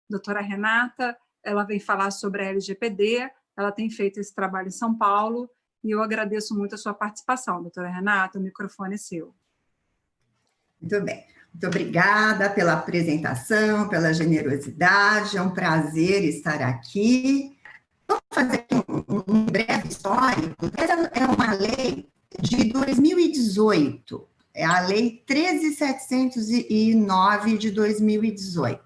doutora Renata, ela vem falar sobre a LGPD, ela tem feito esse trabalho em São Paulo, e eu agradeço muito a sua participação, doutora Renata, o microfone é seu. Muito bem. Muito obrigada pela apresentação, pela generosidade, é um prazer estar aqui. Vamos fazer aqui um breve histórico. Essa é uma lei de 2018, é a Lei 13.709 de 2018.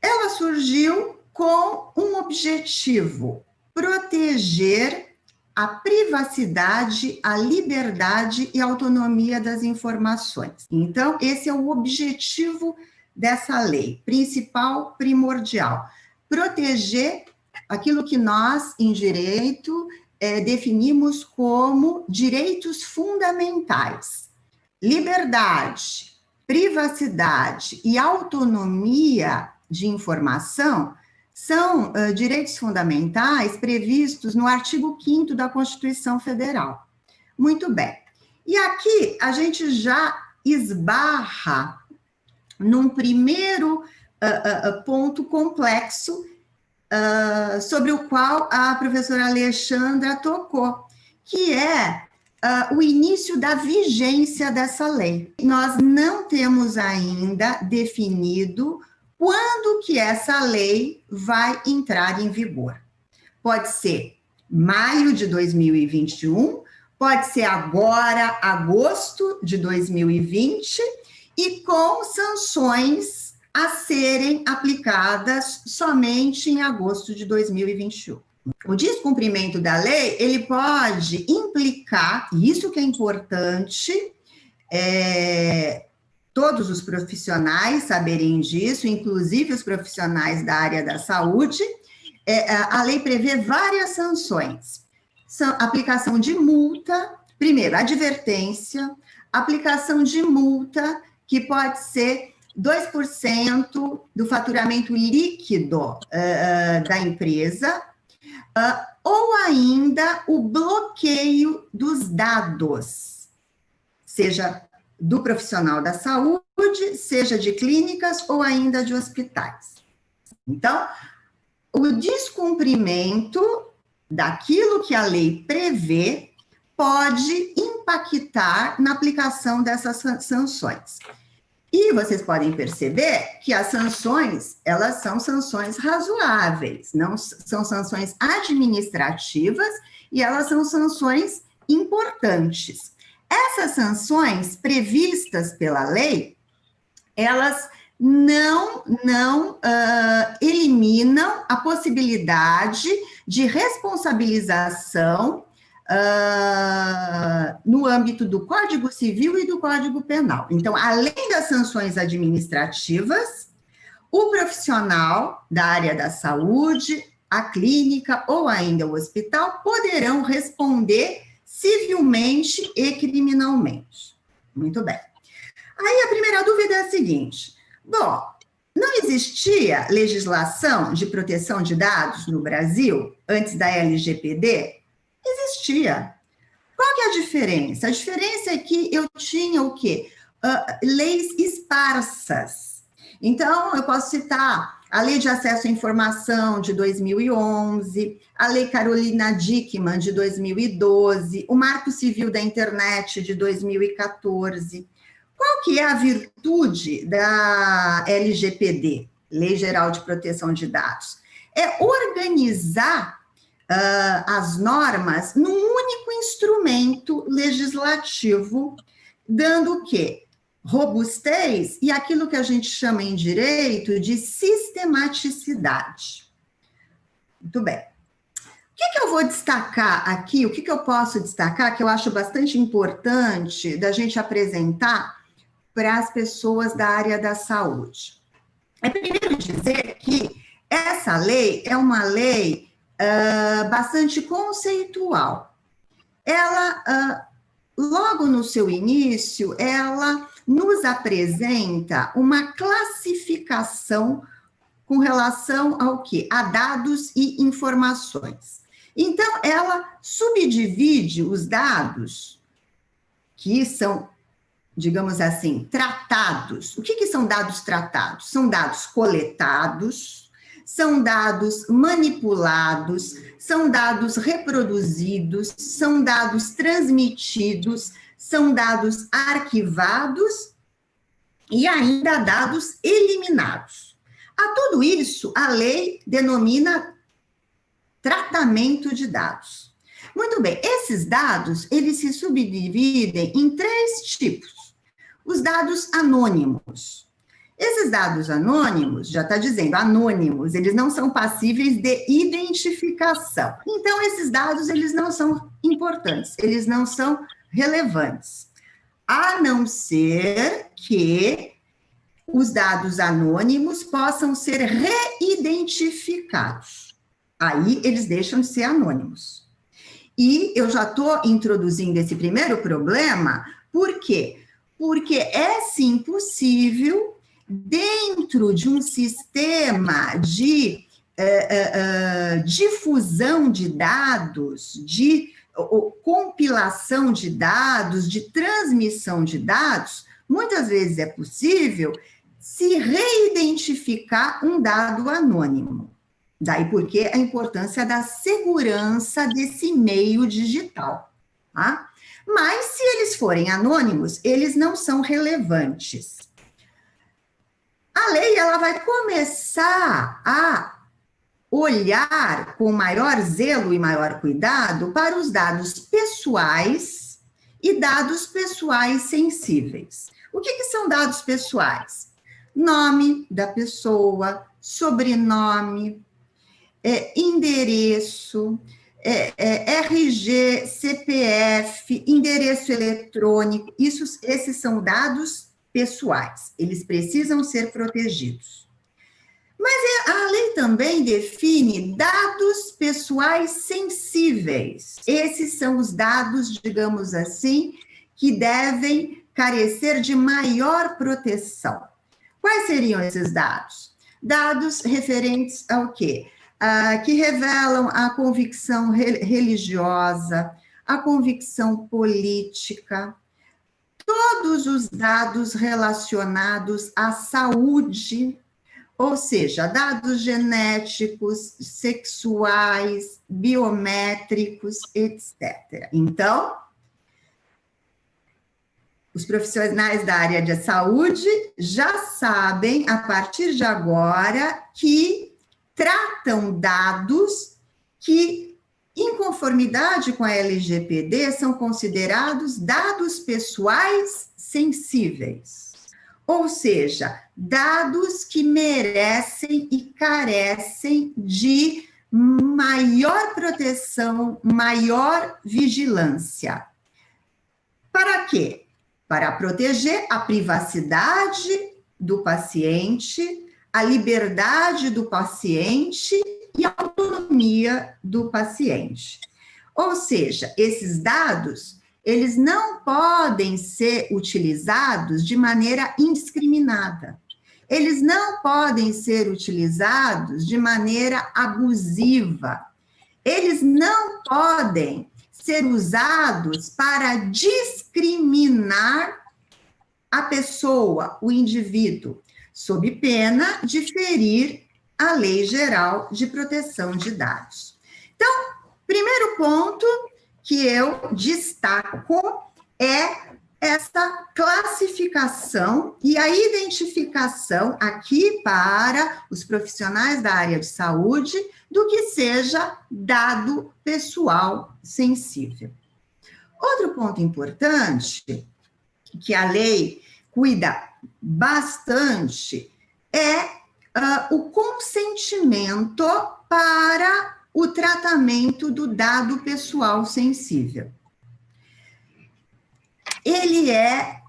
Ela surgiu com um objetivo: proteger a privacidade, a liberdade e a autonomia das informações. Então, esse é o objetivo dessa lei, principal, primordial. Proteger aquilo que nós, em direito, definimos como direitos fundamentais. Liberdade, privacidade e autonomia de informação são direitos fundamentais previstos no artigo 5º da Constituição Federal. Muito bem. E aqui a gente já esbarra num primeiro ponto complexo sobre o qual a professora Alexandra tocou, que é o início da vigência dessa lei. Nós não temos ainda definido quando que essa lei vai entrar em vigor. Pode ser maio de 2021, pode ser agora, agosto de 2020, e com sanções a serem aplicadas somente em agosto de 2021. O descumprimento da lei, ele pode implicar, e isso que é importante, todos os profissionais saberem disso, inclusive os profissionais da área da saúde. A lei prevê várias sanções. Aplicação de multa, primeiro, advertência, aplicação de multa, que pode ser 2% do faturamento líquido da empresa, ou ainda o bloqueio dos dados, seja do profissional da saúde, seja de clínicas ou ainda de hospitais. Então, o descumprimento daquilo que a lei prevê pode impactar na aplicação dessas sanções. E vocês podem perceber que as sanções, elas são sanções razoáveis, não são sanções administrativas, e elas são sanções importantes. Essas sanções previstas pela lei, elas não eliminam a possibilidade de responsabilização no âmbito do Código Civil e do Código Penal. Então, além das sanções administrativas, o profissional da área da saúde, a clínica ou ainda o hospital poderão responder civilmente e criminalmente. Muito bem. Aí a primeira dúvida é a seguinte: bom, não existia legislação de proteção de dados no Brasil antes da LGPD? Existia. Qual que é a diferença? A diferença é que eu tinha o quê? Leis esparsas. Então, eu posso citar a Lei de Acesso à Informação de 2011, a Lei Carolina Dickmann de 2012, o Marco Civil da Internet de 2014. Qual que é a virtude da LGPD, Lei Geral de Proteção de Dados? É organizar as normas num único instrumento legislativo, dando o quê? Robustez e aquilo que a gente chama em direito de sistematicidade. Muito bem. O que eu vou destacar aqui, o que eu posso destacar, que eu acho bastante importante da gente apresentar para as pessoas da área da saúde? É primeiro dizer que essa lei é uma lei bastante conceitual. Ela, logo no seu início, ela nos apresenta uma classificação com relação ao quê? A dados e informações. Então, ela subdivide os dados, que são digamos assim, tratados. O que são dados tratados? São dados coletados, são dados manipulados, são dados reproduzidos, são dados transmitidos, são dados arquivados e ainda dados eliminados. A tudo isso, a lei denomina tratamento de dados. Muito bem, esses dados, eles se subdividem em 3 tipos. Os dados anônimos. Esses dados anônimos, já está dizendo, anônimos, eles não são passíveis de identificação. Então, esses dados, eles não são importantes, eles não são relevantes. A não ser que os dados anônimos possam ser reidentificados. Aí, eles deixam de ser anônimos. E eu já estou introduzindo esse primeiro problema, por quê? Porque é sim possível, dentro de um sistema de difusão de dados, de compilação de dados, de transmissão de dados, muitas vezes é possível se reidentificar um dado anônimo. Daí porque a importância da segurança desse meio digital, tá? Mas se eles forem anônimos, eles não são relevantes. A lei, ela vai começar a olhar com maior zelo e maior cuidado para os dados pessoais e dados pessoais sensíveis. O que são dados pessoais? Nome da pessoa, sobrenome, endereço, RG, CPF, endereço eletrônico, esses são dados pessoais, eles precisam ser protegidos. Mas a lei também define dados pessoais sensíveis. Esses são os dados, digamos assim, que devem carecer de maior proteção. Quais seriam esses dados? Dados referentes ao quê? Que revelam a convicção religiosa, a convicção política, todos os dados relacionados à saúde, ou seja, dados genéticos, sexuais, biométricos, etc. Então, os profissionais da área de saúde já sabem, a partir de agora, que tratam dados que, em conformidade com a LGPD, são considerados dados pessoais sensíveis. Ou seja, dados que merecem e carecem de maior proteção, maior vigilância. Para quê? Para proteger a privacidade do paciente, a liberdade do paciente e a autonomia do paciente. Ou seja, esses dados, eles não podem ser utilizados de maneira indiscriminada. Eles não podem ser utilizados de maneira abusiva. Eles não podem ser usados para discriminar a pessoa, o indivíduo, sob pena de ferir a Lei Geral de Proteção de Dados. Então, primeiro ponto que eu destaco é essa classificação e a identificação aqui para os profissionais da área de saúde do que seja dado pessoal sensível. Outro ponto importante que a lei cuida bastante é o consentimento para o tratamento do dado pessoal sensível. Ele é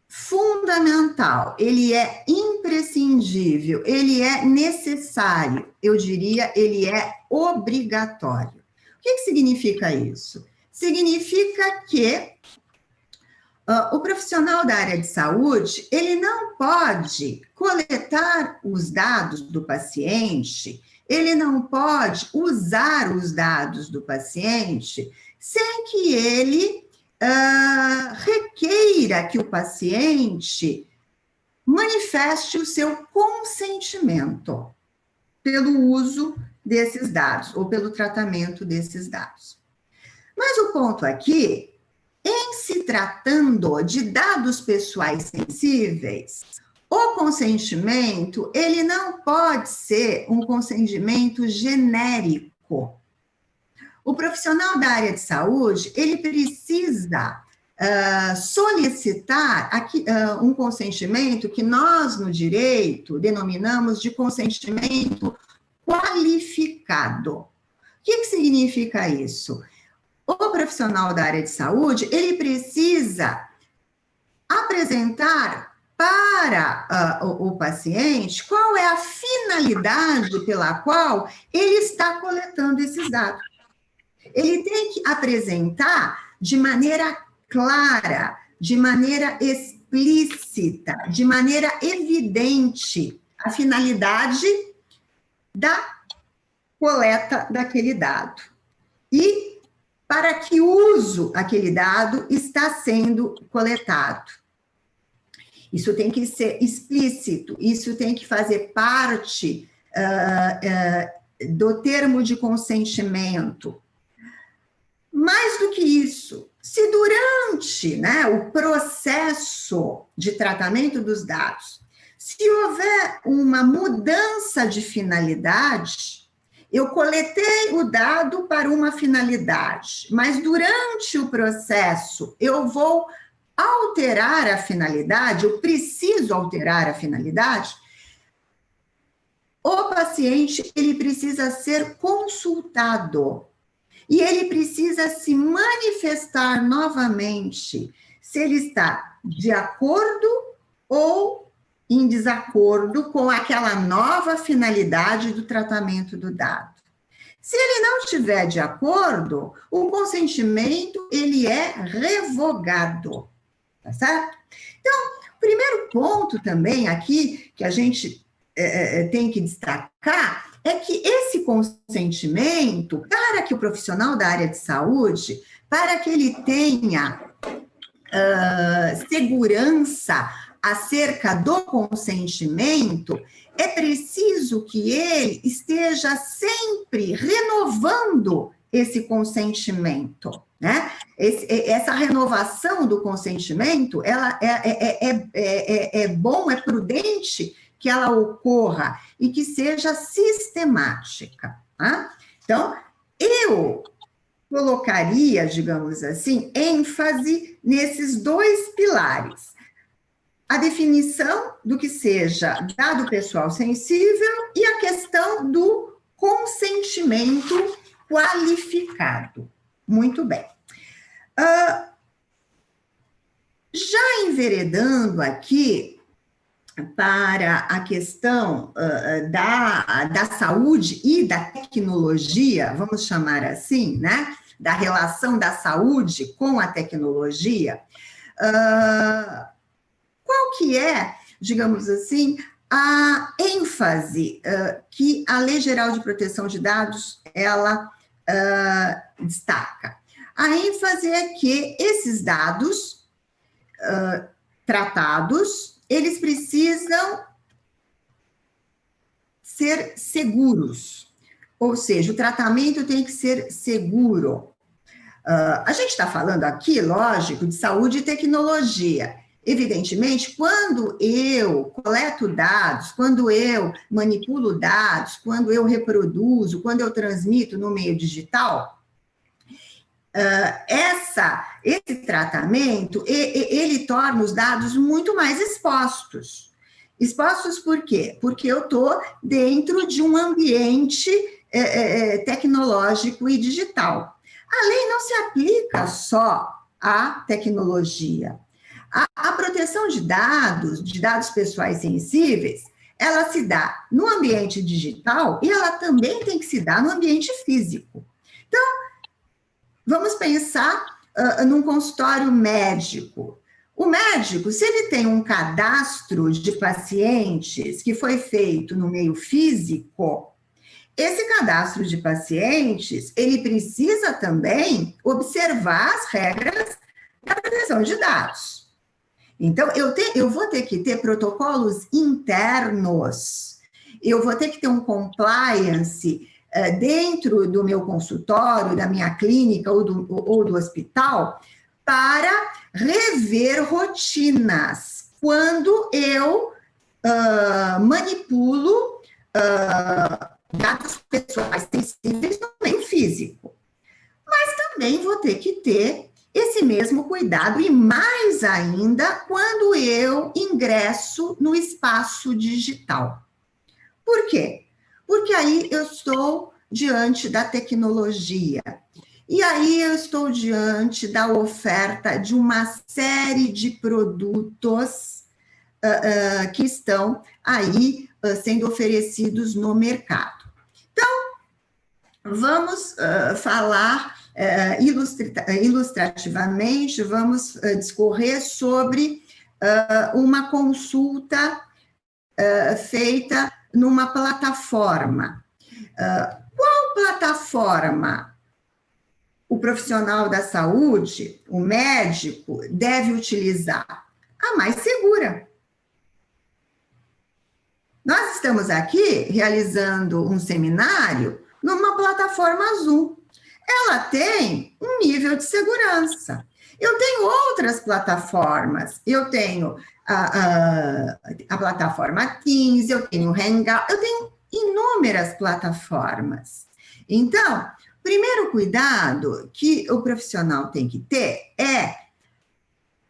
fundamental, ele é imprescindível, ele é necessário, eu diria, ele é obrigatório. O que significa isso? Significa que o profissional da área de saúde, ele não pode coletar os dados do paciente, ele não pode usar os dados do paciente sem que ele requeira que o paciente manifeste o seu consentimento pelo uso desses dados ou pelo tratamento desses dados. Mas o ponto aqui, em se tratando de dados pessoais sensíveis, o consentimento, ele não pode ser um consentimento genérico. O profissional da área de saúde, ele precisa solicitar um consentimento que nós, no direito, denominamos de consentimento qualificado. O que significa isso? O profissional da área de saúde, ele precisa apresentar para o paciente qual é a finalidade pela qual ele está coletando esses dados. Ele tem que apresentar de maneira clara, de maneira explícita, de maneira evidente a finalidade da coleta daquele dado. E para que uso aquele dado está sendo coletado. Isso tem que ser explícito, isso tem que fazer parte do termo de consentimento. Mais do que isso, se durante o processo de tratamento dos dados, se houver uma mudança de finalidade, eu coletei o dado para uma finalidade, mas durante o processo eu vou alterar a finalidade, eu preciso alterar a finalidade, o paciente, ele precisa ser consultado. E ele precisa se manifestar novamente se ele está de acordo ou em desacordo com aquela nova finalidade do tratamento do dado. Se ele não estiver de acordo, o consentimento, ele é revogado, tá certo? Então, o primeiro ponto também aqui que a gente tem que destacar é que esse consentimento, para que o profissional da área de saúde, para que ele tenha segurança acerca do consentimento, é preciso que ele esteja sempre renovando esse consentimento, né? Essa renovação do consentimento, ela é bom, é prudente que ela ocorra e que seja sistemática. Tá? Então, eu colocaria, digamos assim, ênfase nesses dois pilares. A definição do que seja dado pessoal sensível e a questão do consentimento qualificado. Muito bem. Já enveredando aqui para a questão da saúde e da tecnologia, vamos chamar assim, né? Da relação da saúde com a tecnologia, qual que é, digamos assim, a ênfase que a Lei Geral de Proteção de Dados, ela destaca? A ênfase é que esses dados tratados, eles precisam ser seguros, ou seja, o tratamento tem que ser seguro. A gente está falando aqui, lógico, de saúde e tecnologia. Evidentemente, quando eu coleto dados, quando eu manipulo dados, quando eu reproduzo, quando eu transmito no meio digital, esse tratamento, ele torna os dados muito mais expostos. Expostos por quê? Porque eu estou dentro de um ambiente tecnológico e digital. A lei não se aplica só à tecnologia. A proteção de dados pessoais sensíveis, ela se dá no ambiente digital e ela também tem que se dar no ambiente físico. Então, vamos pensar num consultório médico. O médico, se ele tem um cadastro de pacientes que foi feito no meio físico, esse cadastro de pacientes, ele precisa também observar as regras da proteção de dados. Então, eu vou ter que ter protocolos internos, eu vou ter que ter um compliance dentro do meu consultório, da minha clínica ou do hospital, para rever rotinas, quando eu manipulo dados pessoais sensíveis no meio físico. Mas também vou ter que ter esse mesmo cuidado, e mais ainda quando eu ingresso no espaço digital. Por quê? Porque aí eu estou diante da tecnologia, e aí eu estou diante da oferta de uma série de produtos que estão aí sendo oferecidos no mercado. Então, vamos falar ilustrativamente, vamos discorrer sobre uma consulta feita numa plataforma. Qual plataforma o profissional da saúde, o médico, deve utilizar? A mais segura. Nós estamos aqui realizando um seminário numa plataforma Zoom. Ela tem um nível de segurança. Eu tenho outras plataformas, eu tenho a plataforma Teams, eu tenho o Hangout, eu tenho inúmeras plataformas. Então, primeiro cuidado que o profissional tem que ter é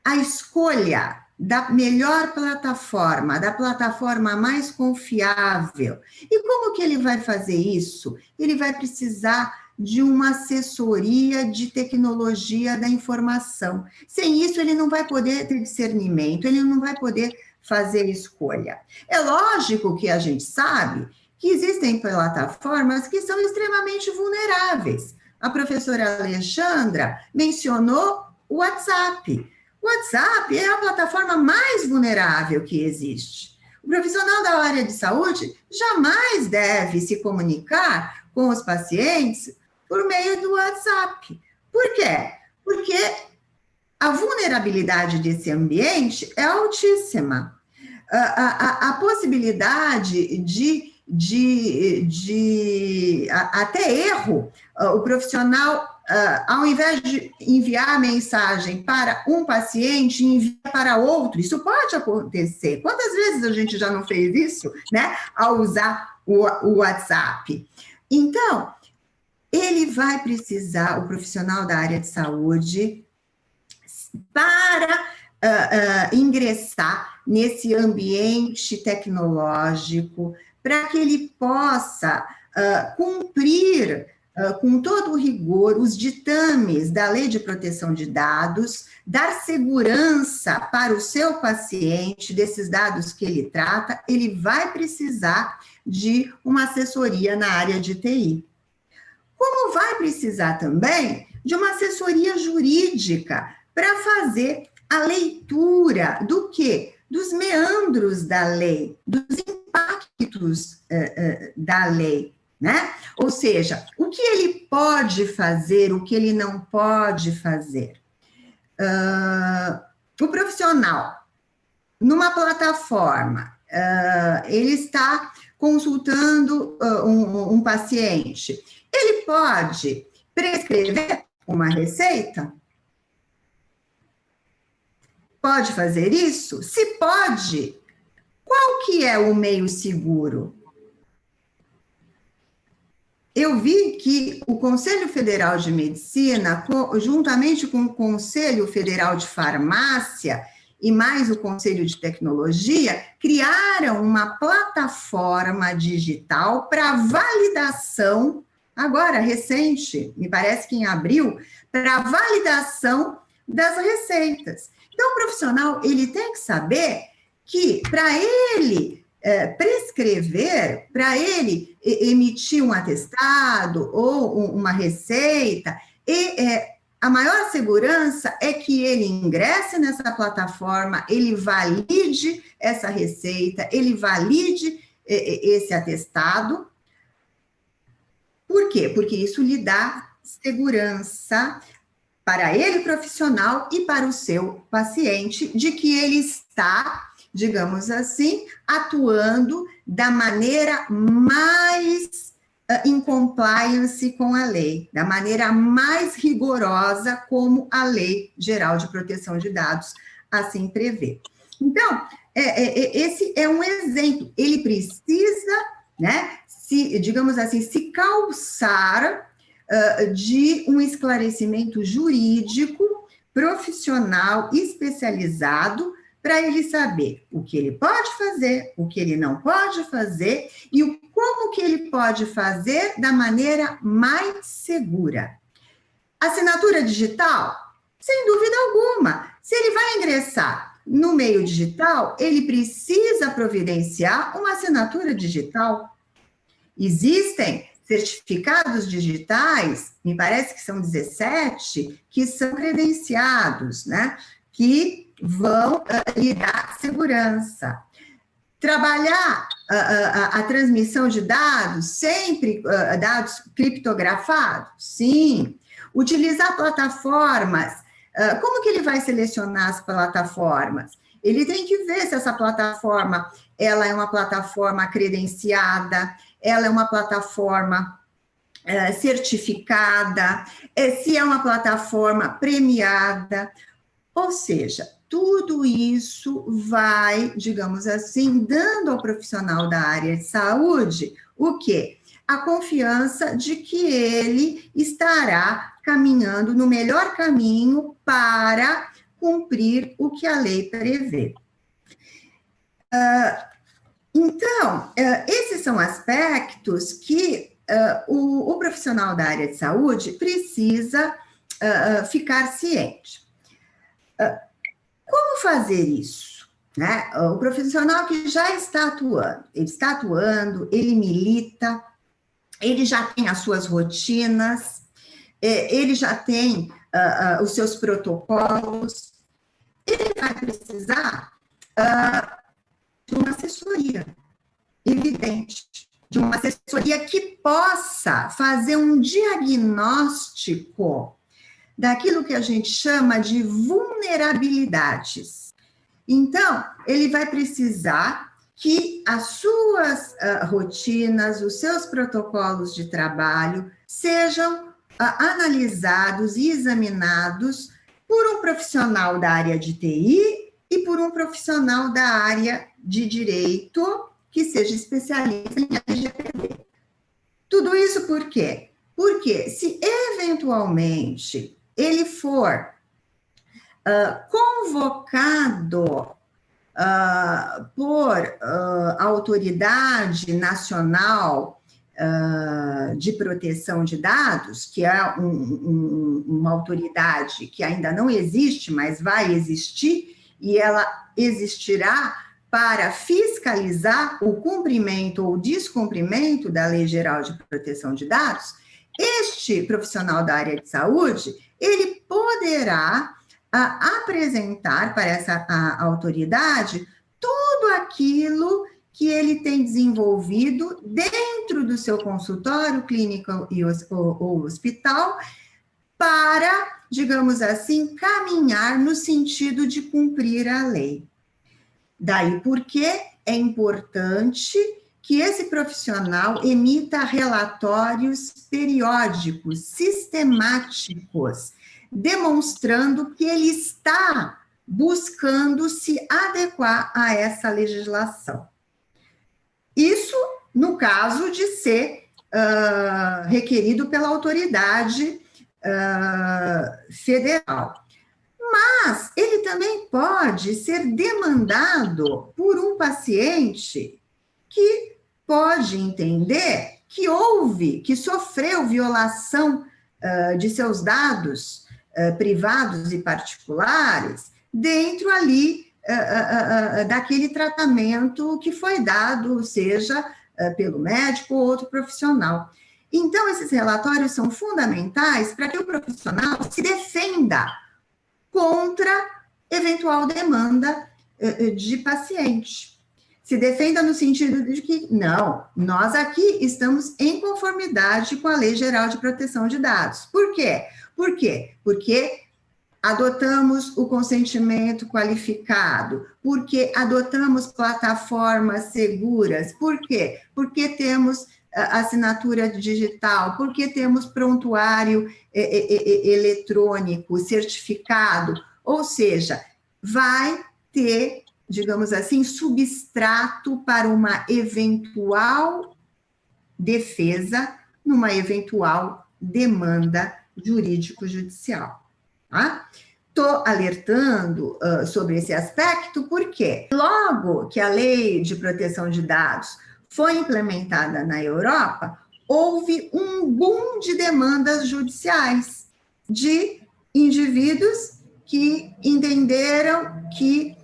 a escolha da melhor plataforma, da plataforma mais confiável. E como que ele vai fazer isso? Ele vai precisar de uma assessoria de tecnologia da informação. Sem isso, ele não vai poder ter discernimento, ele não vai poder fazer escolha. É lógico que a gente sabe que existem plataformas que são extremamente vulneráveis. A professora Alexandra mencionou o WhatsApp. O WhatsApp é a plataforma mais vulnerável que existe. O profissional da área de saúde jamais deve se comunicar com os pacientes por meio do WhatsApp. Por quê? Porque a vulnerabilidade desse ambiente é altíssima. A possibilidade de até erro, o profissional, ao invés de enviar a mensagem para um paciente, envia para outro. Isso pode acontecer. Quantas vezes a gente já não fez isso, né? Ao usar o WhatsApp. Então, ele vai precisar, o profissional da área de saúde, para ingressar nesse ambiente tecnológico, para que ele possa cumprir com todo o rigor os ditames da Lei de Proteção de Dados, dar segurança para o seu paciente desses dados que ele trata, ele vai precisar de uma assessoria na área de TI. Como vai precisar também de uma assessoria jurídica para fazer a leitura do quê? Dos meandros da lei, dos impactos da lei, né? Ou seja, o que ele pode fazer, o que ele não pode fazer. O profissional, numa plataforma, ele está consultando um paciente, ele pode prescrever uma receita? Pode fazer isso? Se pode, qual que é o meio seguro? Eu vi que o Conselho Federal de Medicina, juntamente com o Conselho Federal de Farmácia e mais o Conselho de Tecnologia, criaram uma plataforma digital para validação, agora recente, me parece que em abril, para validação das receitas. Então, o profissional, ele tem que saber que, para ele prescrever, para ele emitir um atestado ou uma receita, a maior segurança é que ele ingresse nessa plataforma, ele valide essa receita, ele valide esse atestado. Por quê? Porque isso lhe dá segurança para ele profissional e para o seu paciente, de que ele está, digamos assim, atuando da maneira mais em compliance com a lei, da maneira mais rigorosa como a Lei Geral de Proteção de Dados assim prevê. Então, esse é um exemplo. Ele precisa, né, digamos assim, se calçar de um esclarecimento jurídico, profissional, especializado, para ele saber o que ele pode fazer, o que ele não pode fazer e como que ele pode fazer da maneira mais segura. Assinatura digital? Sem dúvida alguma. Se ele vai ingressar no meio digital, ele precisa providenciar uma assinatura digital. Existem certificados digitais, me parece que são 17, que são credenciados, né? Que vão lhe dar segurança. Trabalhar a transmissão de dados, sempre dados criptografados? Sim. Utilizar plataformas, como que ele vai selecionar as plataformas? Ele tem que ver se essa plataforma, ela é uma plataforma credenciada, ela é uma plataforma certificada, se é uma plataforma premiada, ou seja, tudo isso vai, digamos assim, dando ao profissional da área de saúde o quê? A confiança de que ele estará caminhando no melhor caminho para cumprir o que a lei prevê. Então, esses são aspectos que o profissional da área de saúde precisa ficar ciente. Como fazer isso? Né? O profissional que já está atuando, ele milita, ele já tem as suas rotinas, ele já tem os seus protocolos, ele vai precisar de uma assessoria, evidente, de uma assessoria que possa fazer um diagnóstico daquilo que a gente chama de vulnerabilidades. Então, ele vai precisar que as suas rotinas, os seus protocolos de trabalho sejam analisados e examinados por um profissional da área de TI e por um profissional da área de direito que seja especialista em LGPD. Tudo isso por quê? Porque se eventualmente ele for convocado por autoridade nacional de proteção de dados, que é uma autoridade que ainda não existe, mas vai existir, e ela existirá para fiscalizar o cumprimento ou descumprimento da Lei Geral de Proteção de Dados, este profissional da área de saúde, ele poderá apresentar para essa autoridade tudo aquilo que ele tem desenvolvido dentro do seu consultório clínico ou hospital para, digamos assim, caminhar no sentido de cumprir a lei. Daí porque é importante que esse profissional emita relatórios periódicos, sistemáticos, demonstrando que ele está buscando se adequar a essa legislação. Isso no caso de ser requerido pela autoridade federal. Mas ele também pode ser demandado por um paciente que pode entender que sofreu violação de seus dados privados e particulares dentro ali daquele tratamento que foi dado, seja pelo médico ou outro profissional. Então, esses relatórios são fundamentais para que o profissional se defenda contra eventual demanda de paciente. Se defenda no sentido de que, não, nós aqui estamos em conformidade com a Lei Geral de Proteção de Dados. Por quê? Por quê? Porque adotamos o consentimento qualificado, porque adotamos plataformas seguras. Por quê? Porque temos assinatura digital, porque temos prontuário eletrônico certificado, ou seja, vai ter, digamos assim, substrato para uma eventual defesa numa eventual demanda jurídico-judicial. Tá? Estou alertando sobre esse aspecto porque logo que a Lei de Proteção de Dados foi implementada na Europa, houve um boom de demandas judiciais de indivíduos que entenderam que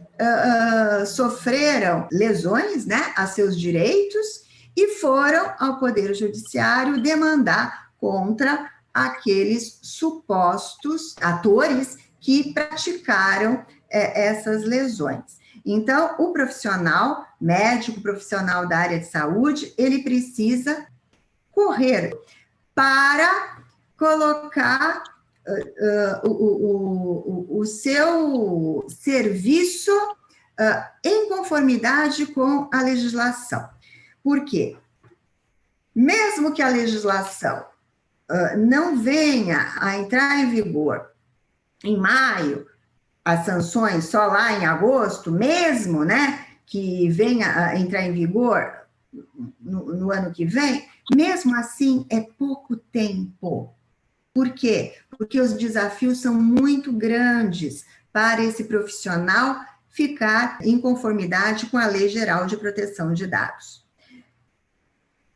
sofreram lesões, né, a seus direitos e foram ao Poder Judiciário demandar contra aqueles supostos atores que praticaram essas lesões. Então, o profissional, médico, profissional da área de saúde, ele precisa correr para colocar o seu serviço em conformidade com a legislação. Por quê? Mesmo que a legislação não venha a entrar em vigor em maio, as sanções só lá em agosto, mesmo, né, que venha a entrar em vigor no ano que vem, mesmo assim é pouco tempo. Por quê? Porque os desafios são muito grandes para esse profissional ficar em conformidade com a Lei Geral de Proteção de Dados.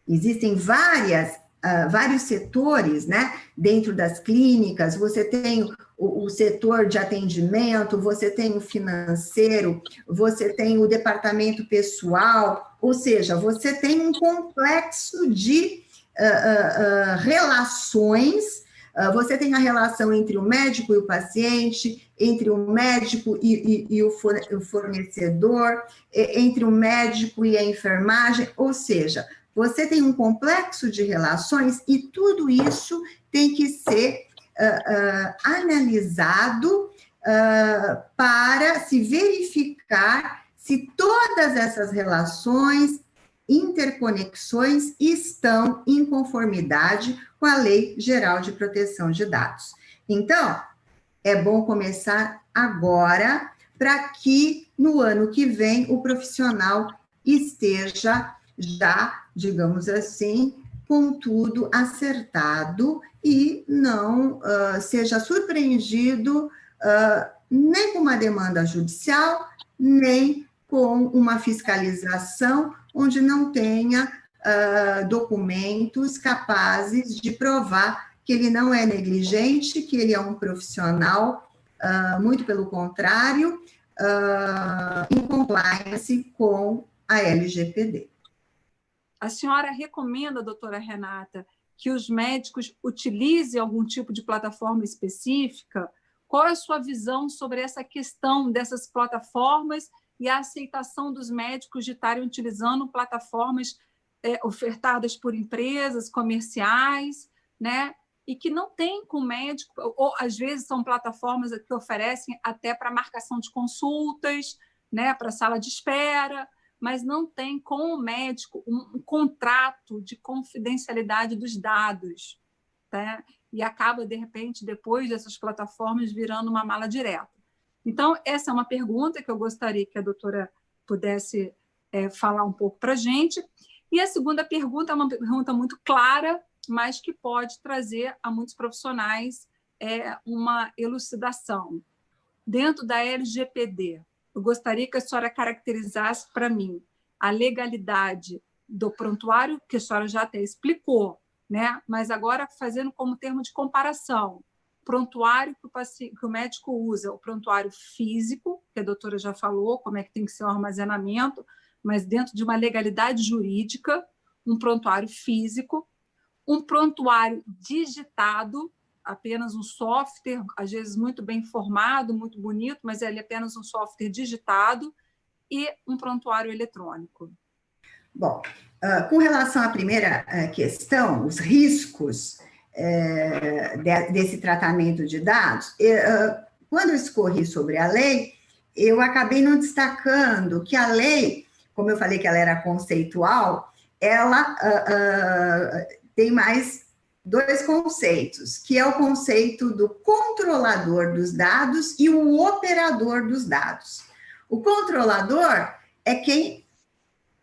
Existem vários setores, né, dentro das clínicas. Você tem o setor de atendimento, você tem o financeiro, você tem o departamento pessoal, ou seja, você tem um complexo de relações. Você tem a relação entre o médico e o paciente, entre o médico e o fornecedor, entre o médico e a enfermagem, ou seja, você tem um complexo de relações e tudo isso tem que ser analisado para se verificar se todas essas relações, interconexões estão em conformidade com a Lei Geral de Proteção de Dados. Então, é bom começar agora para que no ano que vem o profissional esteja já, digamos assim, com tudo acertado e não seja surpreendido nem com uma demanda judicial, nem com uma fiscalização onde não tenha documentos capazes de provar que ele não é negligente, que ele é um profissional, muito pelo contrário, em compliance com a LGPD. A senhora recomenda, doutora Renata, que os médicos utilizem algum tipo de plataforma específica? Qual é a sua visão sobre essa questão dessas plataformas e a aceitação dos médicos de estarem utilizando plataformas ofertadas por empresas comerciais, né? E que não tem com o médico, ou às vezes são plataformas que oferecem até para marcação de consultas, né? Para sala de espera, mas não tem com o médico um contrato de confidencialidade dos dados, tá? E acaba, de repente, depois dessas plataformas, virando uma mala direta. Então, essa é uma pergunta que eu gostaria que a doutora pudesse falar um pouco para a gente. E a segunda pergunta é uma pergunta muito clara, mas que pode trazer a muitos profissionais uma elucidação. Dentro da LGPD, eu gostaria que a senhora caracterizasse para mim a legalidade do prontuário, que a senhora já até explicou, né? Mas agora fazendo como termo de comparação, prontuário que o médico usa, o prontuário físico, que a doutora já falou, como é que tem que ser o armazenamento, mas dentro de uma legalidade jurídica, um prontuário físico, um prontuário digitado, apenas um software, às vezes muito bem formado, muito bonito, mas ele é apenas um software digitado, e um prontuário eletrônico? Bom, com relação à primeira questão, os riscos desse tratamento de dados, quando eu escorri sobre a lei, eu acabei não destacando que a lei, como eu falei que ela era conceitual, ela tem mais dois conceitos, que é o conceito do controlador dos dados e o operador dos dados. O controlador é quem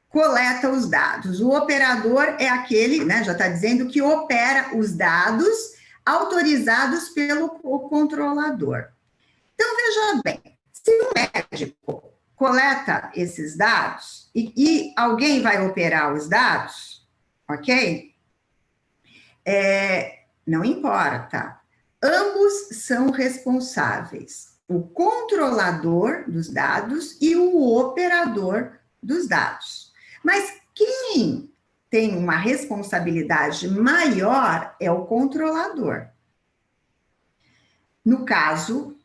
coleta os dados. O operador é aquele, né, já está dizendo, que opera os dados autorizados pelo controlador. Então, veja bem, se o médico coleta esses dados e alguém vai operar os dados, ok? Não importa. Ambos são responsáveis. O controlador dos dados e o operador dos dados. Mas quem tem uma responsabilidade maior é o controlador. No caso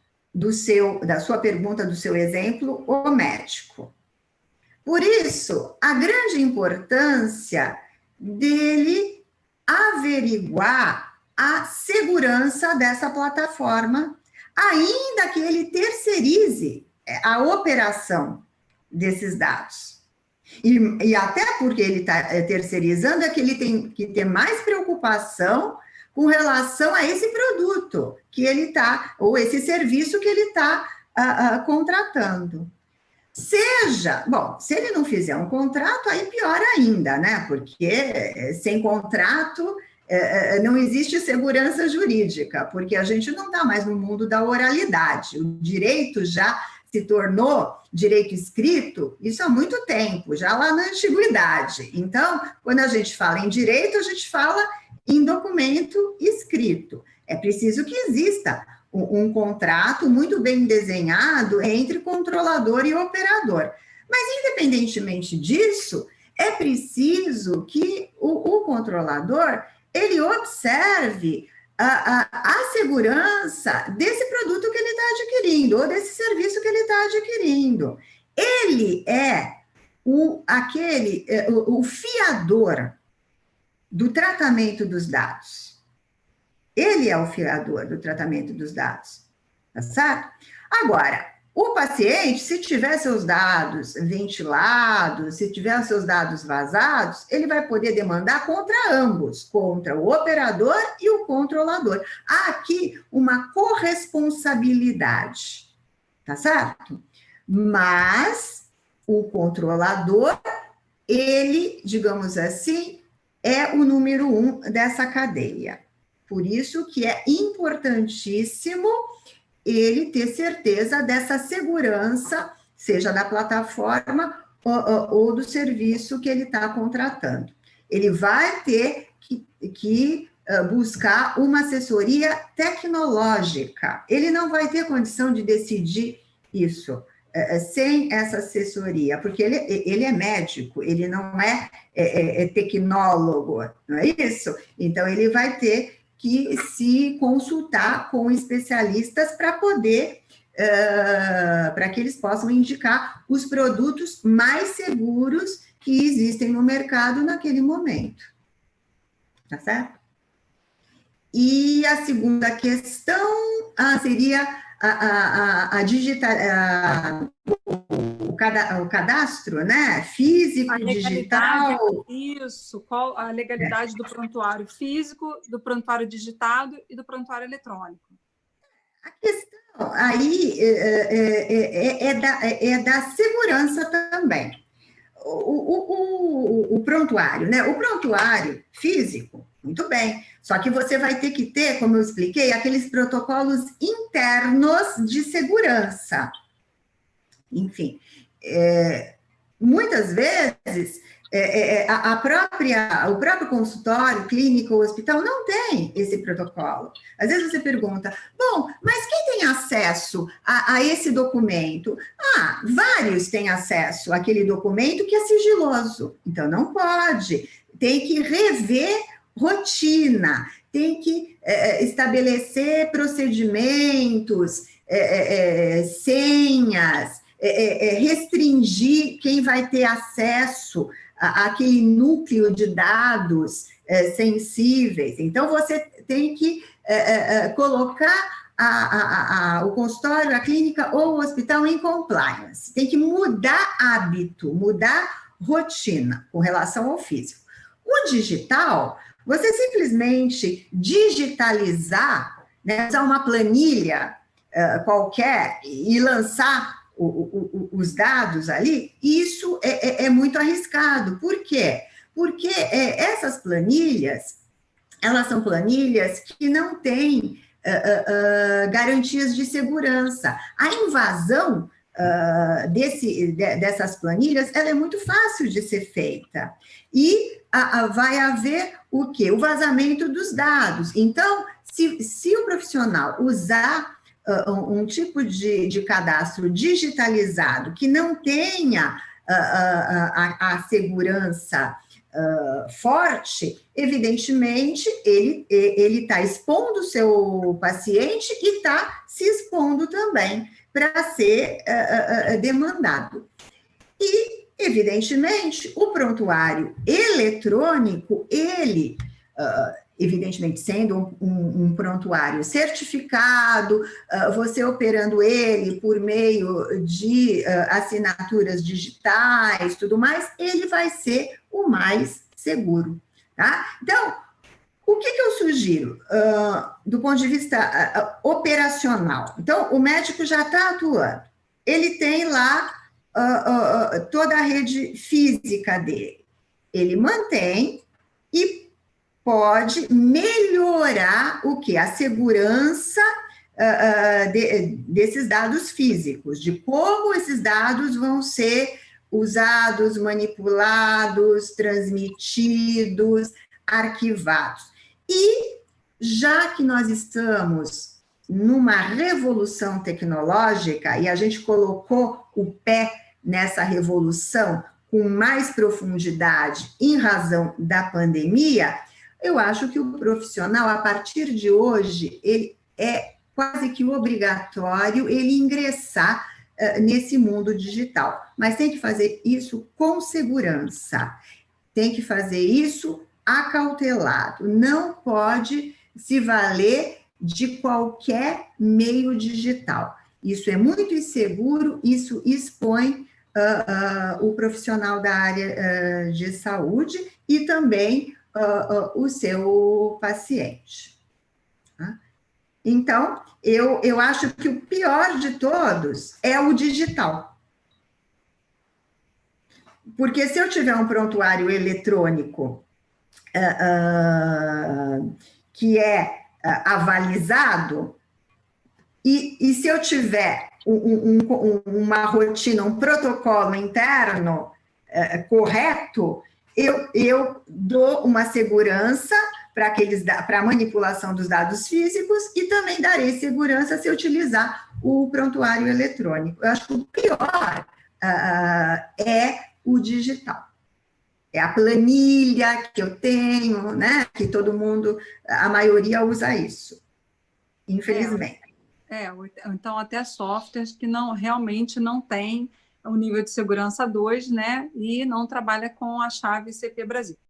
da sua pergunta, do seu exemplo, o médico. Por isso, a grande importância dele averiguar a segurança dessa plataforma, ainda que ele terceirize a operação desses dados. E até porque ele está terceirizando, é que ele tem que ter mais preocupação com relação a esse produto que ele está, ou esse serviço que ele está contratando. Bom, se ele não fizer um contrato, aí pior ainda, né? Porque sem contrato não existe segurança jurídica, porque a gente não está mais no mundo da oralidade. O direito já se tornou direito escrito, isso há muito tempo, já lá na antiguidade. Então, quando a gente fala em direito, a gente fala em documento escrito. É preciso que exista um contrato muito bem desenhado entre controlador e operador. Mas, independentemente disso, é preciso que o controlador, ele observe a segurança desse produto que ele está adquirindo, ou desse serviço que ele está adquirindo. Ele é o fiador do tratamento dos dados. Ele é o fiador do tratamento dos dados, tá certo? Agora, o paciente, se tiver seus dados ventilados, se tiver seus dados vazados, ele vai poder demandar contra ambos, contra o operador e o controlador. Há aqui uma corresponsabilidade, tá certo? Mas o controlador, ele, digamos assim, é o número 1 dessa cadeia. Por isso que é importantíssimo ele ter certeza dessa segurança, seja da plataforma ou do serviço que ele está contratando. Ele vai ter que buscar uma assessoria tecnológica. Ele não vai ter condição de decidir isso sem essa assessoria, porque ele é médico, ele não é tecnólogo, não é isso? Então, ele vai ter que se consultar com especialistas para poder, para que eles possam indicar os produtos mais seguros que existem no mercado naquele momento. Tá certo? E a segunda questão seria o cadastro, né? Físico, digital. Isso, qual a legalidade do prontuário físico, do prontuário digitado e do prontuário eletrônico? A questão aí é da segurança também. O prontuário, né? O prontuário físico, muito bem. Só que você vai ter que ter, como eu expliquei, aqueles protocolos internos de segurança. Enfim, muitas vezes o próprio consultório, clínica ou hospital não tem esse protocolo. Às vezes você pergunta, bom, mas quem tem acesso a esse documento? Vários têm acesso àquele documento que é sigiloso. Então, não pode. Tem que rever rotina, tem que estabelecer procedimentos, senhas, restringir quem vai ter acesso àquele núcleo de dados sensíveis. Então, você tem que colocar o consultório, a clínica ou o hospital em compliance. Tem que mudar hábito, mudar rotina com relação ao físico. O digital, você simplesmente digitalizar, né, usar uma planilha qualquer e lançar os dados ali, isso é muito arriscado. Por quê? Porque essas planilhas, elas são planilhas que não têm garantias de segurança. A invasão dessas planilhas, ela é muito fácil de ser feita. E vai haver o quê? O vazamento dos dados. Então, se o profissional usar um tipo de cadastro digitalizado que não tenha a segurança forte, evidentemente, ele está expondo o seu paciente e está se expondo também para ser demandado. E, evidentemente, o prontuário eletrônico, ele, evidentemente, sendo um prontuário certificado, você operando ele por meio de assinaturas digitais, tudo mais, ele vai ser o mais seguro, tá? Então, o que eu sugiro do ponto de vista operacional? Então, o médico já está atuando, ele tem lá toda a rede física dele, ele mantém e pode melhorar o quê? A segurança desses dados físicos, de como esses dados vão ser usados, manipulados, transmitidos, arquivados. E já que nós estamos numa revolução tecnológica e a gente colocou o pé nessa revolução com mais profundidade em razão da pandemia, eu acho que o profissional, a partir de hoje, ele é quase que obrigatório ele ingressar nesse mundo digital. Mas tem que fazer isso com segurança, tem que fazer isso acautelado, não pode se valer de qualquer meio digital. Isso é muito inseguro, isso expõe o profissional da área de saúde e também o seu paciente. Tá? Então, eu acho que o pior de todos é o digital. Porque se eu tiver um prontuário eletrônico que é avalizado, e se eu tiver uma rotina, um protocolo interno correto, eu dou uma segurança para a manipulação dos dados físicos e também darei segurança se eu utilizar o prontuário eletrônico. Eu acho que o pior é o digital. É a planilha que eu tenho, né? Que todo mundo, a maioria usa isso, infelizmente. Então até softwares que realmente não têm o nível de segurança 2, né? E não trabalha com a chave CP Brasil.